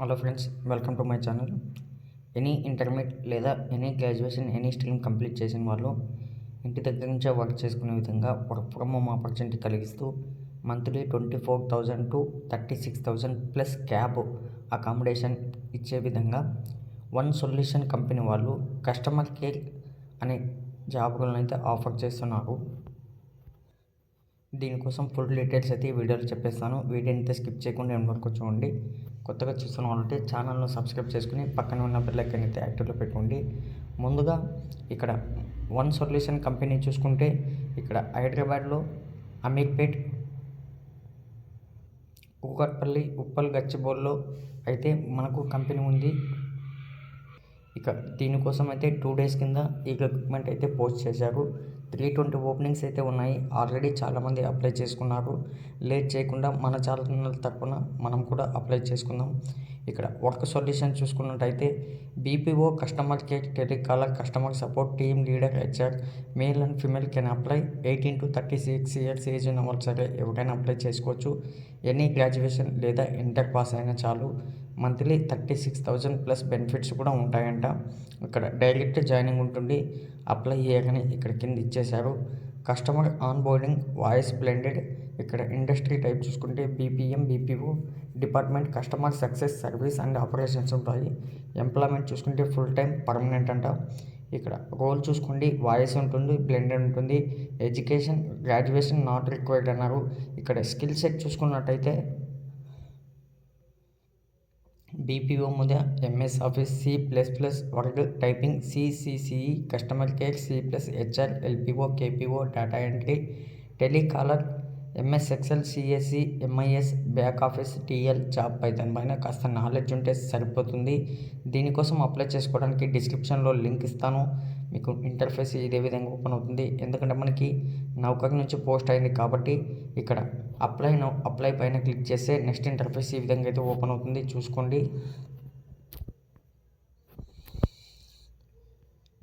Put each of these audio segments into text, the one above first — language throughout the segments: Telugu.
Hello friends, welcome to my channel. Any intermediate లేదా any graduation any stream complete చేసిన వాళ్ళు ఇంటి దగ్గర నుంచే వర్క్ చేసుకునే విధంగా వర్క్ ఫ్రమ్ హోమ్ ఆపర్చునిటీ కలిగిస్తూ monthly 24,000 to 36,000 plus cab accommodation ఇచ్చే విధంగా వన్ సొల్యూషన్ కంపెనీ వాళ్ళు కస్టమర్ కేర్ అనే జాబ్ రోల్ని అయితే ఆఫర్ చేస్తున్నారు. దీనికోసం ఫుల్ డీటెయిల్స్ అయితే ఈ వీడియోలో చెప్పేస్తాను. వీడియోని అయితే స్కిప్ చేయకుండా ఎండ్ వరకు చూడండి. కొత్తగా చూస్తున్న వాళ్ళంటే ఛానల్ను సబ్స్క్రైబ్ చేసుకుని పక్కన ఉన్న బెల్ ఐకాన్ అయితే యాక్టివ్లో పెట్టుకోండి. ముందుగా ఇక్కడ వన్ సొల్యూషన్ కంపెనీ చూసుకుంటే ఇక్కడ హైదరాబాద్లో అమీర్పేట్, కూకట్పల్లి, ఉప్పల్, గచ్చిబౌలిలో అయితే మనకు కంపెనీ ఉంది. ఇక దీనికోసం అయితే 2 డేస్ కింద ఈ రిక్రూట్మెంట్ అయితే పోస్ట్ చేశారు. 320 ఓపెనింగ్స్ అయితే ఉన్నాయి. ఆల్రెడీ చాలామంది అప్లై చేసుకున్నారు. లేట్ చేయకుండా మన ఛానల్ తరపున మనం కూడా అప్లై చేసుకుందాం. ఇక్కడ వర్క్ సొల్యూషన్ చూసుకున్నట్టయితే BPO, customer care, telecaller, customer support, team leader, HR, male and female can apply. 18 to 36 years age ఉన్న వాళ్ళు సరే ఎవరైనా అప్లై చేసుకోవచ్చు. ఎనీ గ్రాడ్యుయేషన్ లేదా ఇంటర్ పాస్ అయినా చాలు. మంత్లీ 36,000 ప్లస్ బెనిఫిట్స్ కూడా ఉంటాయంట. ఇక్కడ డైరెక్ట్ జాయినింగ్ ఉంటుంది. అప్లై చేయగానే ఇక్కడ కింద ఇచ్చేశారు. Customer on boarding, voice blended. ఇక్కడ ఇండస్ట్రీ టైప్ చూసుకుంటే BPM, BPO department, customer success, service and operations ఉంటాయి. ఎంప్లాయ్మెంట్ చూసుకుంటే ఫుల్ టైం పర్మనెంట్ అంట. ఇక్కడ రోల్ చూసుకోండి, వాయిస్ ఉంటుంది, బ్లెండెడ్ ఉంటుంది. ఎడ్యుకేషన్ గ్రాడ్యుయేషన్ నాట్ రిక్వైర్డ్ అన్నారు. ఇక్కడ స్కిల్ సెట్ చూసుకున్నట్టయితే బీపీఓ మీద MS office, C++, word typing, CCCE, customer care, C++, HR, LPO, KPO, data entry, telecaller, MS excel, CSE, MIS, back office, TL, job Python పైన కాస్త నాలెడ్జ్ ఉంటే సరిపోతుంది. దీనికోసం అప్లై చేసుకోవడానికి డిస్క్రిప్షన్లో లింక్ ఇస్తాను. మీకు ఇంటర్ఫేస్ ఇదే విధంగా ఓపెన్ అవుతుంది. ఎందుకంటే మనకి నౌకర్ నుంచి పోస్ట్ అయింది కాబట్టి ఇక్కడ అప్లై పైన క్లిక్ చేస్తే నెక్స్ట్ ఇంటర్ఫేస్ ఈ విధంగా అయితే ఓపెన్ అవుతుంది. చూసుకోండి.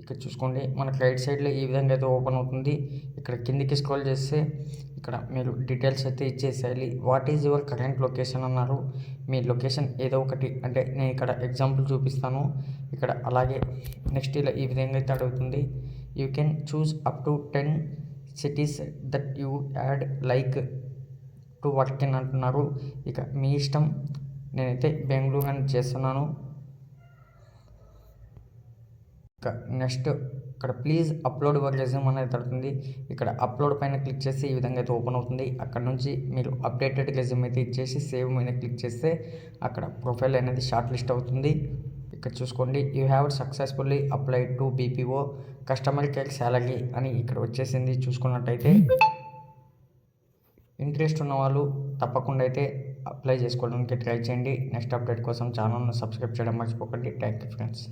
ఇక్కడ చూసుకోండి, మనకు రైట్ సైడ్లో ఈ విధంగా అయితే ఓపెన్ అవుతుంది. ఇక్కడ కిందికి స్క్రోల్ చేస్తే ఇక్కడ మీరు డీటెయిల్స్ అయితే ఇచ్చేసేయాలి. What is your current location అన్నారు. మీ లొకేషన్ ఏదో ఒకటి, అంటే నేను ఇక్కడ ఎగ్జాంపుల్ చూపిస్తాను. ఇక్కడ అలాగే నెక్స్ట్ ఇలా ఈ విధంగా అయితే అడుగుతుంది. You can choose up to 10 cities that you add like to work in అంటున్నారు. ఇక మీ ఇష్టం. నేనైతే బెంగళూరు అని చేస్తున్నాను. ఇక నెక్స్ట్ ఇక్కడ ప్లీజ్ అప్లోడ్ యువర్ రెజ్యూమ్ అనేది తడుతుంది. ఇక్కడ అప్లోడ్ పైన క్లిక్ చేసి ఈ విధంగా అయితే ఓపెన్ అవుతుంది. అక్కడ నుంచి మీరు అప్డేటెడ్ రెజ్యూమ్ అయితే ఇచ్చేసి సేవ్ మీద క్లిక్ చేస్తే అక్కడ ప్రొఫైల్ అనేది షార్ట్ లిస్ట్ అవుతుంది. ఇక్కడ చూసుకోండి, you have successfully applied to BPO customer care salary అని ఇక్కడ వచ్చేసింది. చూసుకున్నట్టయితే ఇంట్రెస్ట్ ఉన్న వాళ్ళు తప్పకుండా అయితే అప్లై చేసుకోవడానికి ట్రై చేయండి. నెక్స్ట్ అప్డేట్ కోసం ఛానల్ను సబ్స్క్రైబ్ చేయడం మర్చిపోకండి. Thank you friends.